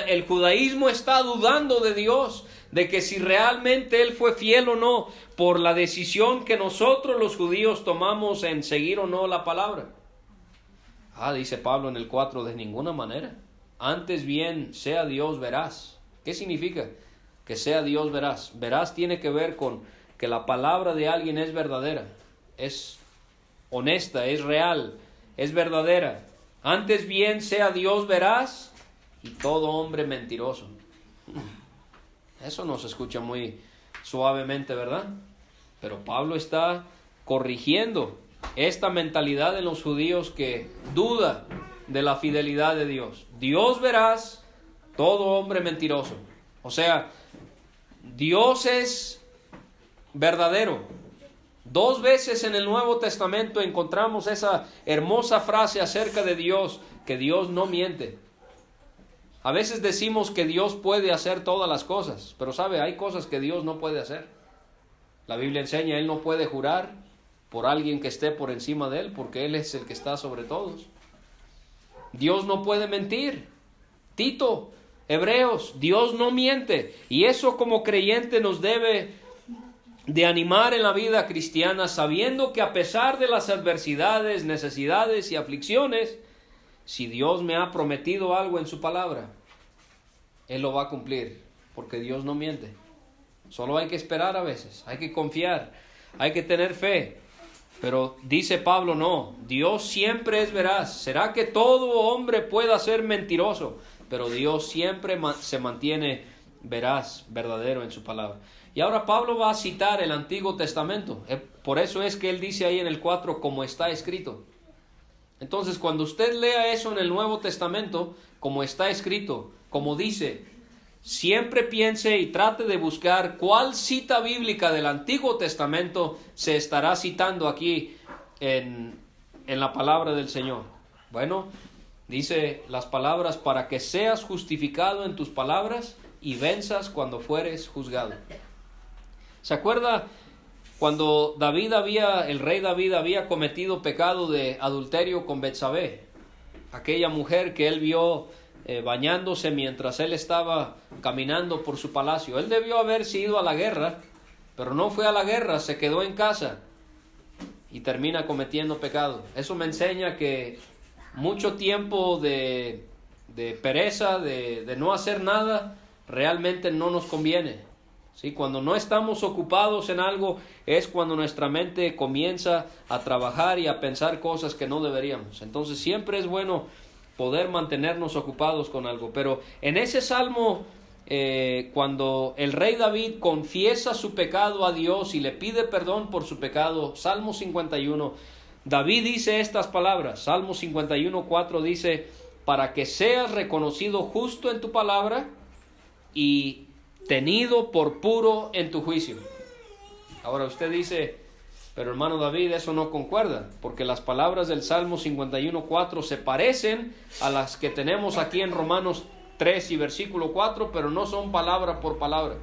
El judaísmo está dudando de Dios, de que si realmente Él fue fiel o no, por la decisión que nosotros los judíos tomamos en seguir o no la palabra. Dice Pablo en el 4, de ninguna manera. Antes bien, sea Dios veraz. ¿Qué significa que sea Dios veraz? Veraz tiene que ver con que la palabra de alguien es verdadera, es honesta, es real, es verdadera. Antes bien sea Dios veraz y todo hombre mentiroso. Eso no se escucha muy suavemente, ¿verdad? Pero Pablo está corrigiendo esta mentalidad en los judíos que duda de la fidelidad de Dios. Dios veraz, todo hombre mentiroso. O sea, Dios es verdadero. 2 veces en el Nuevo Testamento encontramos esa hermosa frase acerca de Dios, que Dios no miente. A veces decimos que Dios puede hacer todas las cosas, pero sabe, hay cosas que Dios no puede hacer. La Biblia enseña, Él no puede jurar por alguien que esté por encima de Él, porque Él es el que está sobre todos. Dios no puede mentir. Tito, Hebreos, Dios no miente. Y eso como creyente nos debe de animar en la vida cristiana, sabiendo que a pesar de las adversidades, necesidades y aflicciones, si Dios me ha prometido algo en su palabra, Él lo va a cumplir, porque Dios no miente. Solo hay que esperar a veces, hay que confiar, hay que tener fe. Pero dice Pablo, no, Dios siempre es veraz. ¿Será que todo hombre pueda ser mentiroso? Pero Dios siempre se mantiene veraz, verdadero en su palabra. Y ahora Pablo va a citar el Antiguo Testamento. Por eso es que él dice ahí en el 4, como está escrito. Entonces, cuando usted lea eso en el Nuevo Testamento, como está escrito, como dice, siempre piense y trate de buscar cuál cita bíblica del Antiguo Testamento se estará citando aquí en la palabra del Señor. Bueno, dice las palabras, para que seas justificado en tus palabras y venzas cuando fueres juzgado. ¿Se acuerda cuando el rey David había cometido pecado de adulterio con Betsabé? Aquella mujer que él vio bañándose mientras él estaba caminando por su palacio. Él debió haberse ido a la guerra, pero no fue a la guerra, se quedó en casa y termina cometiendo pecado. Eso me enseña que mucho tiempo de pereza, de no hacer nada, realmente no nos conviene. ¿Sí? Cuando no estamos ocupados en algo es cuando nuestra mente comienza a trabajar y a pensar cosas que no deberíamos. Entonces siempre es bueno poder mantenernos ocupados con algo. Pero en ese salmo, cuando el rey David confiesa su pecado a Dios y le pide perdón por su pecado, Salmo 51, David dice estas palabras. Salmo 51, 4 dice, para que seas reconocido justo en tu palabra y tenido por puro en tu juicio. Ahora usted dice, pero hermano David, eso no concuerda, porque las palabras del Salmo 51:4 se parecen a las que tenemos aquí en Romanos 3 y versículo 4, pero no son palabra por palabra.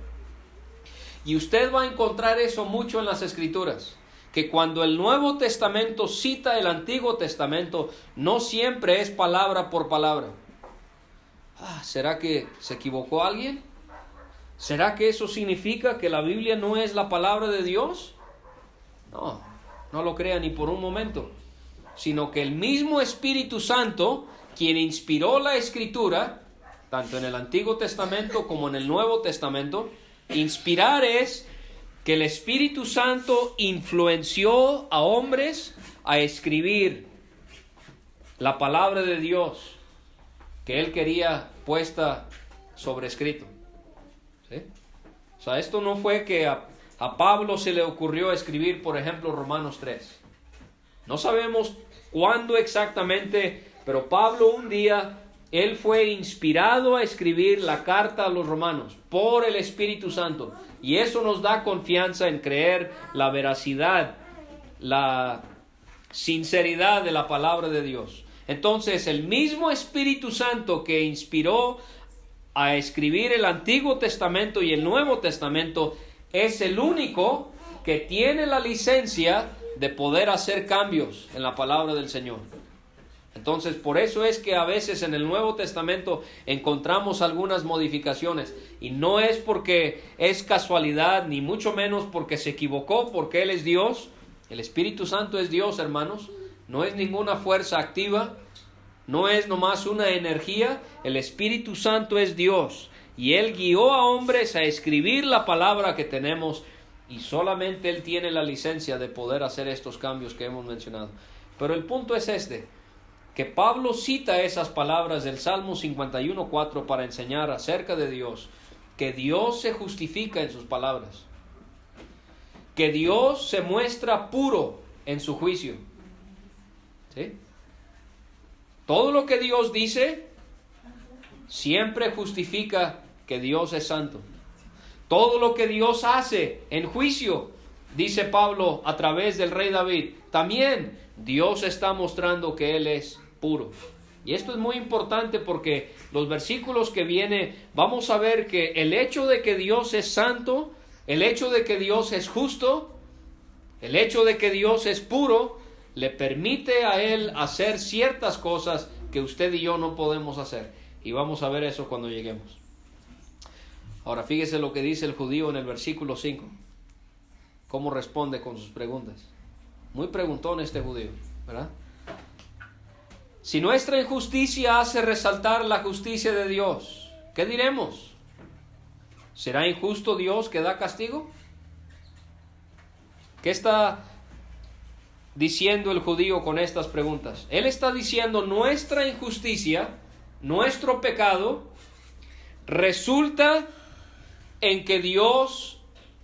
Y usted va a encontrar eso mucho en las Escrituras, que cuando el Nuevo Testamento cita el Antiguo Testamento, no siempre es palabra por palabra. ¿Será que se equivocó alguien? ¿Será que eso significa que la Biblia no es la palabra de Dios? No, no lo crea ni por un momento, sino que el mismo Espíritu Santo, quien inspiró la Escritura, tanto en el Antiguo Testamento como en el Nuevo Testamento, inspirar es que el Espíritu Santo influenció a hombres a escribir la palabra de Dios que Él quería puesta sobre escrito. ¿Sí? O sea, esto no fue que a Pablo se le ocurrió escribir, por ejemplo, Romanos 3. No sabemos cuándo exactamente, pero Pablo un día, él fue inspirado a escribir la carta a los romanos por el Espíritu Santo. Y eso nos da confianza en creer la veracidad, la sinceridad de la palabra de Dios. Entonces, el mismo Espíritu Santo que inspiró a escribir el Antiguo Testamento y el Nuevo Testamento es el único que tiene la licencia de poder hacer cambios en la palabra del Señor. Entonces, por eso es que a veces en el Nuevo Testamento encontramos algunas modificaciones, y no es porque es casualidad, ni mucho menos porque se equivocó, porque Él es Dios. El Espíritu Santo es Dios, hermanos, no es ninguna fuerza activa, no es nomás una energía. El Espíritu Santo es Dios, y Él guió a hombres a escribir la palabra que tenemos, y solamente Él tiene la licencia de poder hacer estos cambios que hemos mencionado. Pero el punto es este, que Pablo cita esas palabras del Salmo 51:4 para enseñar acerca de Dios, que Dios se justifica en sus palabras, que Dios se muestra puro en su juicio. ¿Sí? Todo lo que Dios dice siempre justifica que Dios es santo. Todo lo que Dios hace en juicio, dice Pablo a través del rey David, también Dios está mostrando que Él es puro. Y esto es muy importante porque los versículos que vienen, vamos a ver que el hecho de que Dios es santo, el hecho de que Dios es justo, el hecho de que Dios es puro, le permite a Él hacer ciertas cosas que usted y yo no podemos hacer. Y vamos a ver eso cuando lleguemos. Ahora fíjese lo que dice el judío en el versículo 5. Cómo responde con sus preguntas. Muy preguntón este judío, ¿verdad? Si nuestra injusticia hace resaltar la justicia de Dios, ¿qué diremos? ¿Será injusto Dios que da castigo? ¿Qué está diciendo el judío con estas preguntas? Él está diciendo nuestra injusticia, nuestro pecado, resulta en que Dios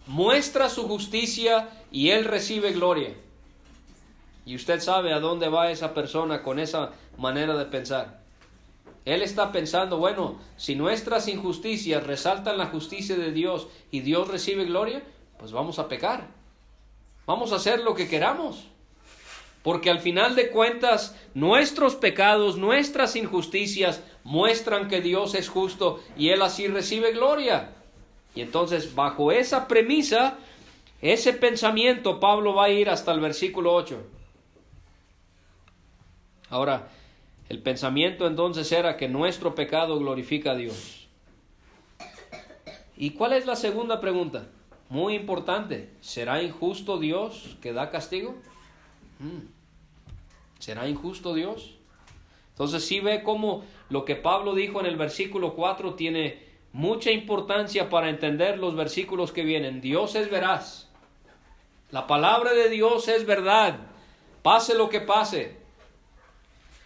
muestra su justicia y Él recibe gloria. Y usted sabe a dónde va esa persona con esa manera de pensar. Él está pensando, bueno, si nuestras injusticias resaltan la justicia de Dios y Dios recibe gloria, pues vamos a pecar. Vamos a hacer lo que queramos. Porque al final de cuentas, nuestros pecados, nuestras injusticias muestran que Dios es justo y Él así recibe gloria. Y entonces, bajo esa premisa, ese pensamiento, Pablo va a ir hasta el versículo 8. Ahora, el pensamiento entonces era que nuestro pecado glorifica a Dios. ¿Y cuál es la segunda pregunta? Muy importante. ¿Será injusto Dios que da castigo? ¿Será injusto Dios? Entonces sí ve cómo lo que Pablo dijo en el versículo 4 tiene mucha importancia para entender los versículos que vienen. Dios es veraz. La palabra de Dios es verdad. Pase lo que pase.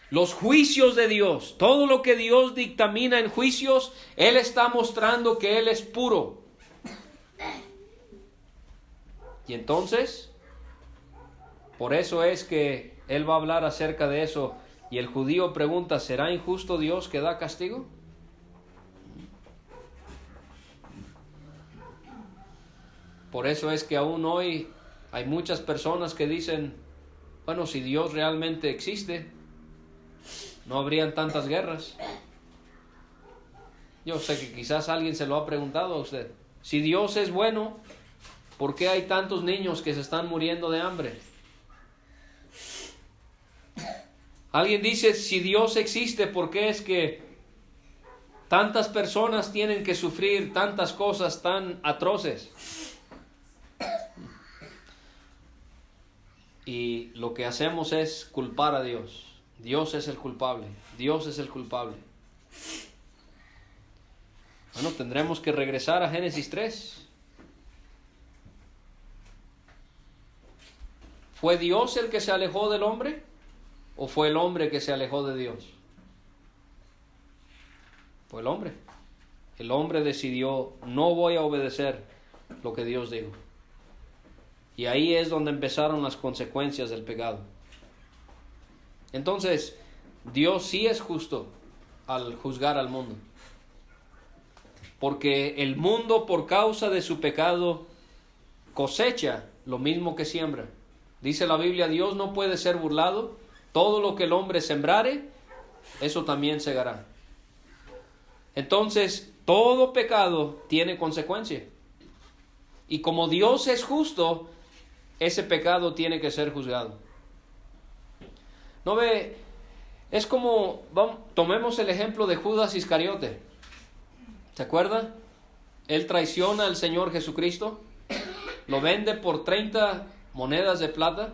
Los juicios de Dios, todo lo que Dios dictamina en juicios, Él está mostrando que Él es puro. Y entonces, por eso es que Él va a hablar acerca de eso. Y el judío pregunta, ¿será injusto Dios que da castigo? Por eso es que aún hoy hay muchas personas que dicen, bueno, si Dios realmente existe, no habrían tantas guerras. Yo sé que quizás alguien se lo ha preguntado a usted. Si Dios es bueno, ¿por qué hay tantos niños que se están muriendo de hambre? Alguien dice, si Dios existe, ¿por qué es que tantas personas tienen que sufrir tantas cosas tan atroces? Y lo que hacemos es culpar a Dios. Dios es el culpable. Dios es el culpable. Bueno, tendremos que regresar a Génesis 3. ¿Fue Dios el que se alejó del hombre? ¿O fue el hombre que se alejó de Dios? Fue el hombre. El hombre decidió, no voy a obedecer lo que Dios dijo. Y ahí es donde empezaron las consecuencias del pecado. Entonces, Dios sí es justo al juzgar al mundo. Porque el mundo, por causa de su pecado, cosecha lo mismo que siembra. Dice la Biblia, Dios no puede ser burlado. Todo lo que el hombre sembrare, eso también segará. Entonces, todo pecado tiene consecuencia. Y como Dios es justo, ese pecado tiene que ser juzgado. ¿No ve? Es como, tomemos el ejemplo de Judas Iscariote. ¿Se acuerda? Él traiciona al Señor Jesucristo, lo vende por 30 monedas de plata,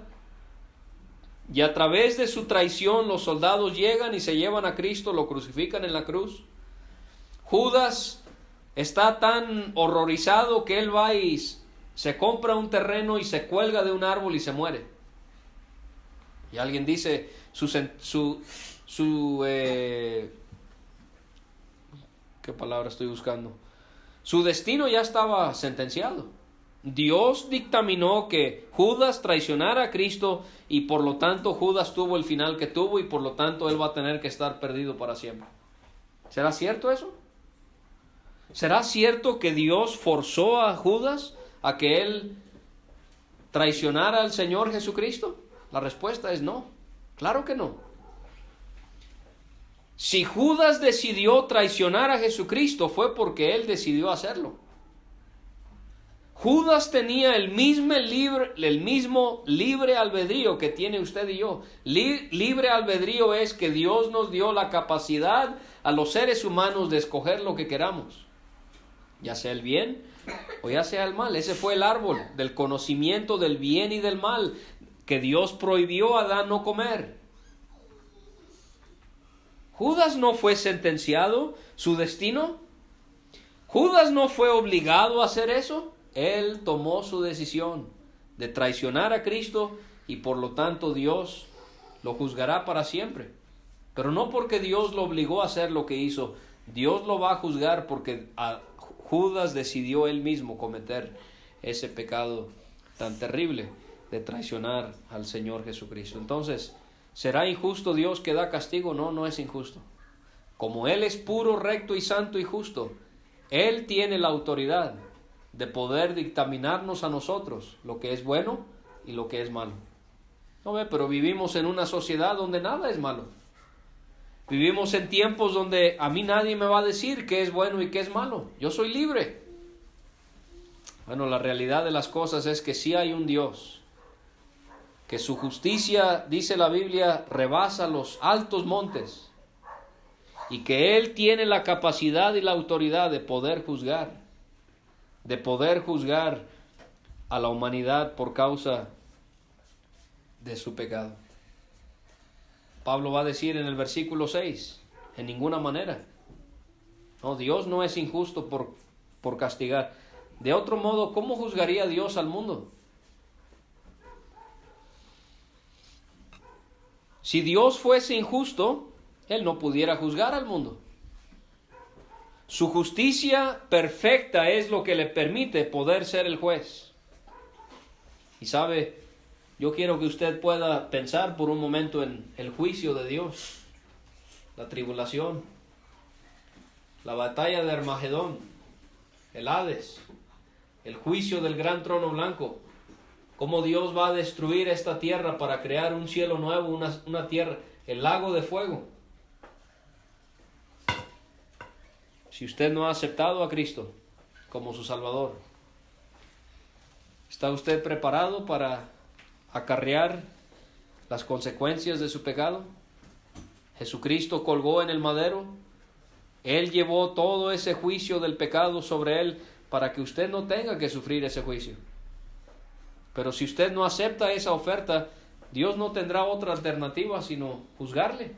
y a través de su traición los soldados llegan y se llevan a Cristo, lo crucifican en la cruz. Judas está tan horrorizado que él va y se compra un terreno y se cuelga de un árbol y se muere. Y alguien dice, su ¿qué palabra estoy buscando? Su destino ya estaba sentenciado. Dios dictaminó que Judas traicionara a Cristo y por lo tanto Judas tuvo el final que tuvo y por lo tanto él va a tener que estar perdido para siempre. ¿Será cierto eso? ¿Será cierto que Dios forzó a Judas a que él traicionara al Señor Jesucristo? La respuesta es no. Claro que no. Si Judas decidió traicionar a Jesucristo fue porque él decidió hacerlo. Judas tenía el mismo libre albedrío que tiene usted y yo. Libre albedrío es que Dios nos dio la capacidad a los seres humanos de escoger lo que queramos, ya sea el bien o ya sea el mal. Ese fue el árbol del conocimiento del bien y del mal que Dios prohibió a Adán no comer. Judas no fue sentenciado su destino. Judas no fue obligado a hacer eso. Él tomó su decisión de traicionar a Cristo y por lo tanto Dios lo juzgará para siempre. Pero no porque Dios lo obligó a hacer lo que hizo. Dios lo va a juzgar porque Judas decidió él mismo cometer ese pecado tan terrible de traicionar al Señor Jesucristo. Entonces, ¿será injusto Dios que da castigo? No, no es injusto. Como Él es puro, recto y santo y justo, Él tiene la autoridad de poder dictaminarnos a nosotros lo que es bueno y lo que es malo. ¿No ve? Pero vivimos en una sociedad donde nada es malo. Vivimos en tiempos donde a mí nadie me va a decir qué es bueno y qué es malo. Yo soy libre. Bueno, la realidad de las cosas es que sí hay un Dios, que su justicia, dice la Biblia, rebasa los altos montes, y que Él tiene la capacidad y la autoridad de poder juzgar a la humanidad por causa de su pecado. Pablo va a decir en el versículo 6, en ninguna manera. No, Dios no es injusto por castigar. De otro modo, ¿cómo juzgaría Dios al mundo? Si Dios fuese injusto, Él no pudiera juzgar al mundo. Su justicia perfecta es lo que le permite poder ser el juez. Y sabe, yo quiero que usted pueda pensar por un momento en el juicio de Dios, la tribulación, la batalla de Armagedón, el Hades, el juicio del gran trono blanco, cómo Dios va a destruir esta tierra para crear un cielo nuevo, una tierra, el lago de fuego. Si usted no ha aceptado a Cristo como su Salvador, ¿está usted preparado para acarrear las consecuencias de su pecado? Jesucristo colgó en el madero. Él llevó todo ese juicio del pecado sobre Él para que usted no tenga que sufrir ese juicio. Pero si usted no acepta esa oferta, Dios no tendrá otra alternativa sino juzgarle.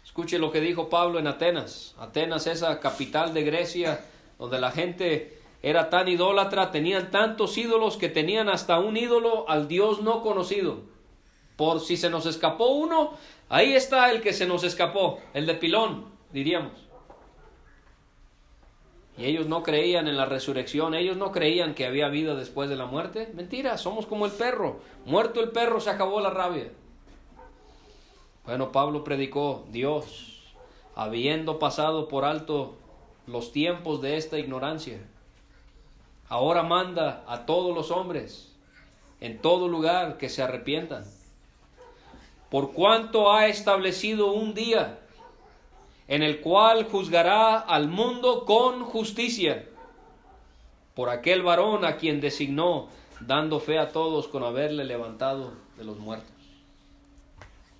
Escuche lo que dijo Pablo en Atenas. Atenas, esa capital de Grecia, donde la gente era tan idólatra, tenían tantos ídolos que tenían hasta un ídolo al Dios no conocido. Por si se nos escapó uno, ahí está el que se nos escapó, el de Pilón, diríamos. Y ellos no creían en la resurrección, ellos no creían que había vida después de la muerte. Mentira, somos como el perro. Muerto el perro, se acabó la rabia. Bueno, Pablo predicó, Dios, habiendo pasado por alto los tiempos de esta ignorancia, ahora manda a todos los hombres en todo lugar que se arrepientan, por cuanto ha establecido un día en el cual juzgará al mundo con justicia, por aquel varón a quien designó, dando fe a todos con haberle levantado de los muertos.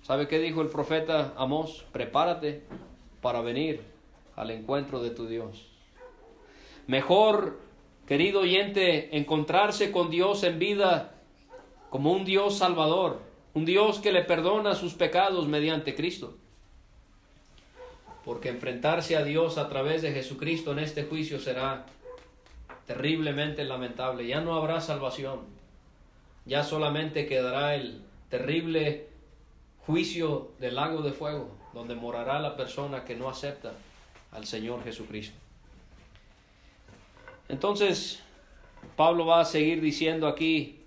¿Sabe qué dijo el profeta Amós? Prepárate para venir al encuentro de tu Dios. Mejor, querido oyente, encontrarse con Dios en vida como un Dios salvador, un Dios que le perdona sus pecados mediante Cristo. Porque enfrentarse a Dios a través de Jesucristo en este juicio será terriblemente lamentable. Ya no habrá salvación. Ya solamente quedará el terrible juicio del lago de fuego, donde morará la persona que no acepta al Señor Jesucristo. Entonces, Pablo va a seguir diciendo aquí,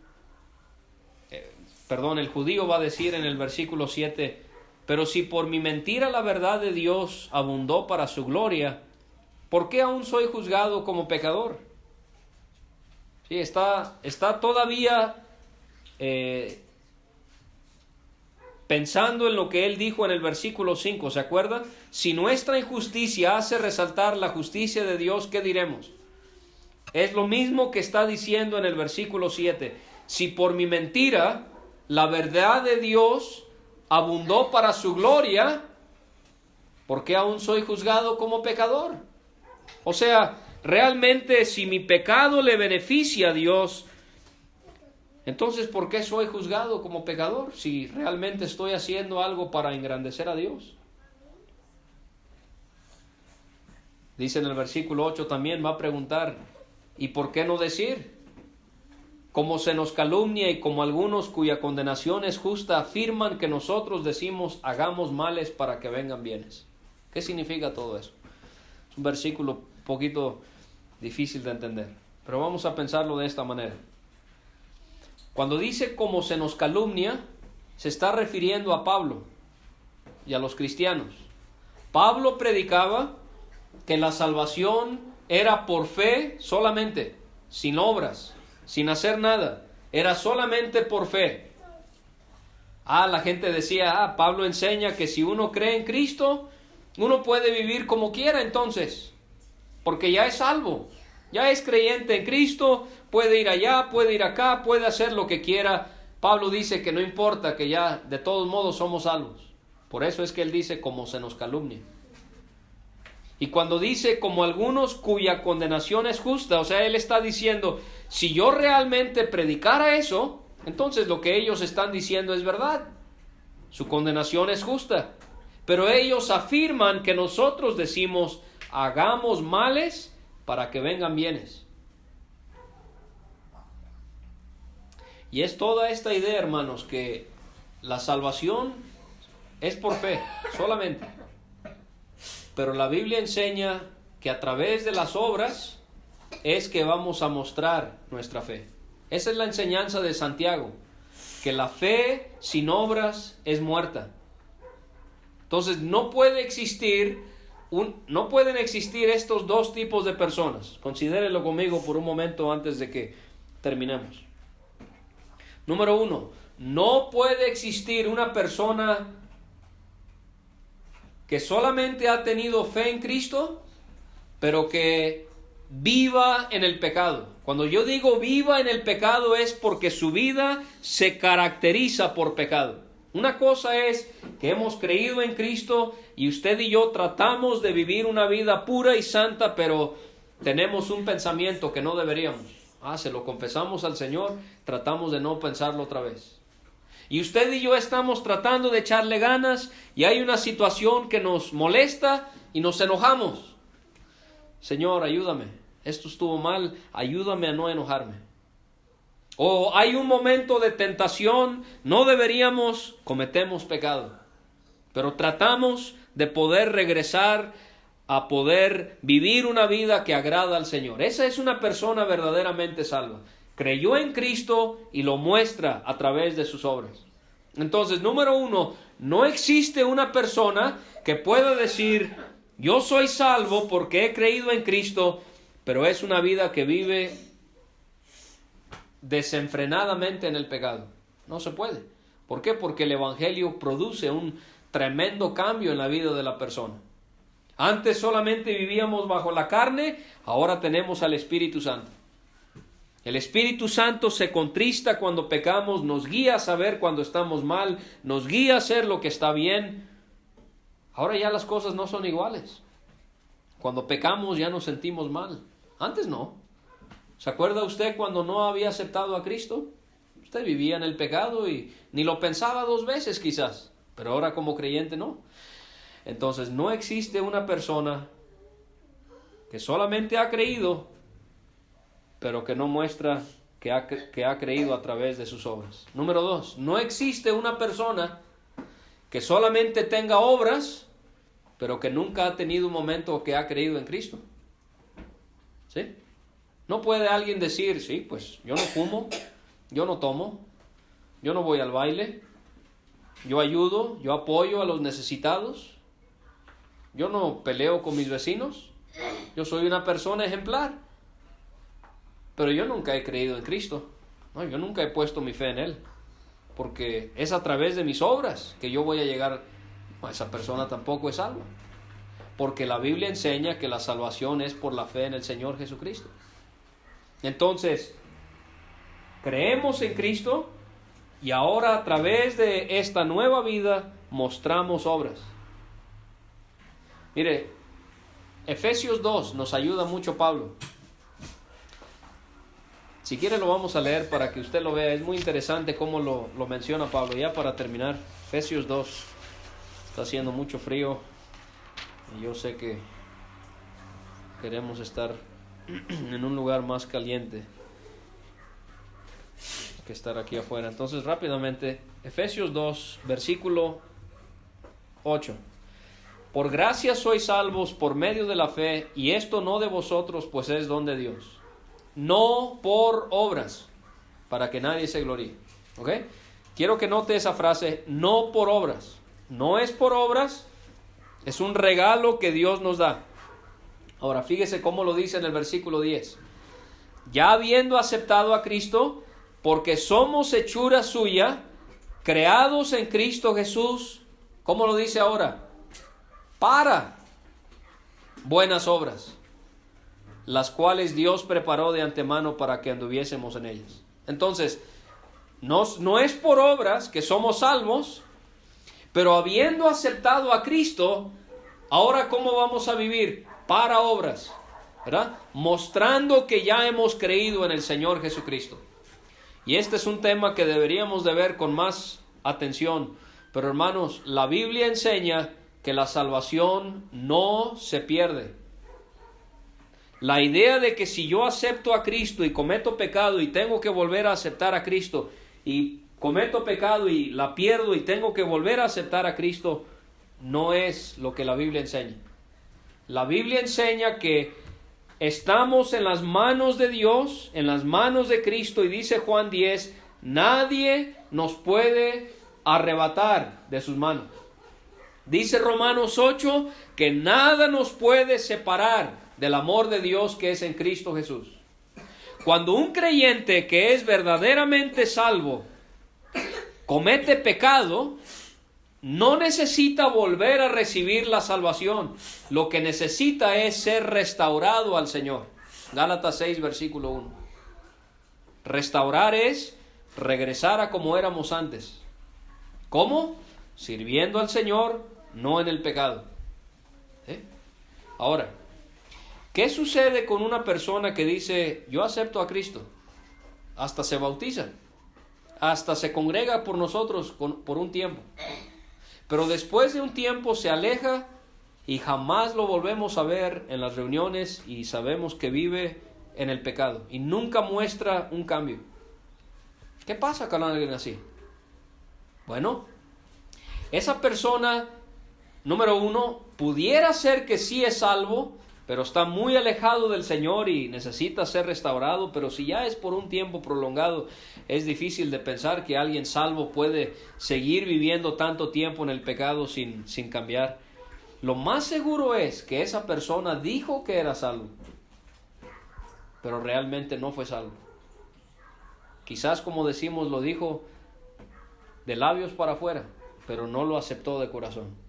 el judío va a decir en el versículo 7, pero si por mi mentira la verdad de Dios abundó para su gloria, ¿por qué aún soy juzgado como pecador? Sí, está todavía pensando en lo que él dijo en el versículo 5, ¿se acuerdan? Si nuestra injusticia hace resaltar la justicia de Dios, ¿qué diremos? Es lo mismo que está diciendo en el versículo 7. Si por mi mentira la verdad de Dios abundó para su gloria, ¿por qué aún soy juzgado como pecador? O sea, realmente si mi pecado le beneficia a Dios, entonces ¿por qué soy juzgado como pecador? Si realmente estoy haciendo algo para engrandecer a Dios. Dice en el versículo 8 también, va a preguntar, ¿y por qué no decir? Como se nos calumnia y como algunos cuya condenación es justa afirman que nosotros decimos hagamos males para que vengan bienes. ¿Qué significa todo eso? Es un versículo un poquito difícil de entender, pero vamos a pensarlo de esta manera. Cuando dice como se nos calumnia, se está refiriendo a Pablo y a los cristianos. Pablo predicaba que la salvación era por fe solamente, sin obras, sin hacer nada, era solamente por fe. La gente decía, Pablo enseña que si uno cree en Cristo, uno puede vivir como quiera entonces, porque ya es salvo, ya es creyente en Cristo, puede ir allá, puede ir acá, puede hacer lo que quiera. Pablo dice que no importa, que ya de todos modos somos salvos. Por eso es que él dice como se nos calumnia. Y cuando dice como algunos cuya condenación es justa, o sea, él está diciendo, si yo realmente predicara eso, entonces lo que ellos están diciendo es verdad. Su condenación es justa. Pero ellos afirman que nosotros decimos, hagamos males para que vengan bienes. Y es toda esta idea, hermanos, que la salvación es por fe, solamente. Pero la Biblia enseña que a través de las obras es que vamos a mostrar nuestra fe. Esa es la enseñanza de Santiago, que la fe sin obras es muerta. Entonces no pueden existir estos dos tipos de personas. Considérenlo conmigo por un momento antes de que terminemos. Número 1, no puede existir una persona que solamente ha tenido fe en Cristo, pero que viva en el pecado. Cuando yo digo viva en el pecado es porque su vida se caracteriza por pecado. Una cosa es que hemos creído en Cristo y usted y yo tratamos de vivir una vida pura y santa, pero tenemos un pensamiento que no deberíamos. Se lo confesamos al Señor, tratamos de no pensarlo otra vez. Y usted y yo estamos tratando de echarle ganas y hay una situación que nos molesta y nos enojamos. Señor, ayúdame, esto estuvo mal, ayúdame a no enojarme. O hay un momento de tentación, no deberíamos, cometemos pecado. Pero tratamos de poder regresar a poder vivir una vida que agrada al Señor. Esa es una persona verdaderamente salva. Creyó en Cristo y lo muestra a través de sus obras. Entonces, número 1, no existe una persona que pueda decir, yo soy salvo porque he creído en Cristo, pero es una vida que vive desenfrenadamente en el pecado. No se puede. ¿Por qué? Porque el Evangelio produce un tremendo cambio en la vida de la persona. Antes solamente vivíamos bajo la carne, ahora tenemos al Espíritu Santo. El Espíritu Santo se contrista cuando pecamos, nos guía a saber cuando estamos mal, nos guía a hacer lo que está bien. Ahora ya las cosas no son iguales. Cuando pecamos ya nos sentimos mal. Antes no. ¿Se acuerda usted cuando no había aceptado a Cristo? Usted vivía en el pecado y ni lo pensaba 2 veces quizás, pero ahora como creyente no. Entonces no existe una persona que solamente ha creído, pero que no muestra que ha creído a través de sus obras. Número 2, no existe una persona que solamente tenga obras, pero que nunca ha tenido un momento que ha creído en Cristo. ¿Sí? No puede alguien decir, sí, pues yo no fumo, yo no tomo, yo no voy al baile, yo ayudo, yo apoyo a los necesitados, yo no peleo con mis vecinos, yo soy una persona ejemplar, pero yo nunca he creído en Cristo. No, yo nunca he puesto mi fe en Él, porque es a través de mis obras que yo voy a llegar. No, esa persona tampoco es salva, porque la Biblia enseña que la salvación es por la fe en el Señor Jesucristo. Entonces, creemos en Cristo y ahora a través de esta nueva vida mostramos obras. Mire, Efesios 2 nos ayuda mucho Pablo. Si quiere lo vamos a leer para que usted lo vea. Es muy interesante cómo lo menciona Pablo. Ya para terminar, Efesios 2. Está haciendo mucho frío y yo sé que queremos estar en un lugar más caliente que estar aquí afuera. Entonces rápidamente, Efesios 2, versículo 8. Por gracia sois salvos por medio de la fe, y esto no de vosotros, pues es don de Dios. No por obras, para que nadie se gloríe. ¿Ok? Quiero que note esa frase, no por obras. No es por obras, es un regalo que Dios nos da. Ahora, fíjese cómo lo dice en el versículo 10. Ya habiendo aceptado a Cristo, porque somos hechura suya, creados en Cristo Jesús, ¿cómo lo dice ahora? Para buenas obras, las cuales Dios preparó de antemano para que anduviésemos en ellas. Entonces, no es por obras que somos salvos, pero habiendo aceptado a Cristo, ahora ¿cómo vamos a vivir? Para obras, ¿verdad? Mostrando que ya hemos creído en el Señor Jesucristo. Y este es un tema que deberíamos de ver con más atención. Pero hermanos, la Biblia enseña que la salvación no se pierde. La idea de que si yo acepto a Cristo y cometo pecado y tengo que volver a aceptar a Cristo, y cometo pecado y la pierdo y tengo que volver a aceptar a Cristo, no es lo que la Biblia enseña. La Biblia enseña que estamos en las manos de Dios, en las manos de Cristo, y dice Juan 10, nadie nos puede arrebatar de sus manos. Dice Romanos 8 que nada nos puede separar del amor de Dios que es en Cristo Jesús. Cuando un creyente que es verdaderamente salvo comete pecado, no necesita volver a recibir la salvación. Lo que necesita es ser restaurado al Señor. Gálatas 6, versículo 1. Restaurar es regresar a como éramos antes. ¿Cómo? Sirviendo al Señor, no en el pecado. Ahora, ¿qué sucede con una persona que dice, yo acepto a Cristo? Hasta se bautiza, hasta se congrega por nosotros por un tiempo. Pero después de un tiempo se aleja y jamás lo volvemos a ver en las reuniones y sabemos que vive en el pecado y nunca muestra un cambio. ¿Qué pasa con alguien así? Bueno, esa persona, número uno, pudiera ser que sí es salvo, pero está muy alejado del Señor y necesita ser restaurado. Pero si ya es por un tiempo prolongado, es difícil de pensar que alguien salvo puede seguir viviendo tanto tiempo en el pecado sin cambiar. Lo más seguro es que esa persona dijo que era salvo, pero realmente no fue salvo. Quizás, como decimos, lo dijo de labios para afuera, pero no lo aceptó de corazón.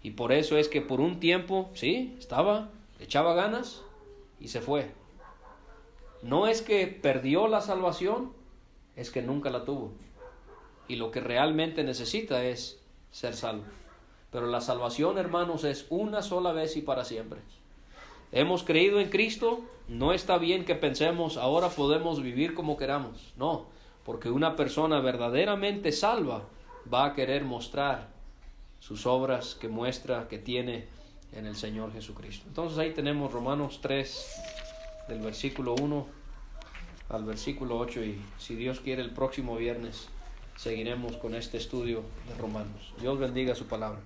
Y por eso es que por un tiempo, sí, echaba ganas y se fue. No es que perdió la salvación, es que nunca la tuvo. Y lo que realmente necesita es ser salvo. Pero la salvación, hermanos, es una sola vez y para siempre. Hemos creído en Cristo, no está bien que pensemos ahora podemos vivir como queramos. No, porque una persona verdaderamente salva va a querer mostrar sus obras que muestra que tiene en el Señor Jesucristo. Entonces ahí tenemos Romanos 3, del versículo 1 al versículo 8, y si Dios quiere el próximo viernes seguiremos con este estudio de Romanos. Dios bendiga su palabra.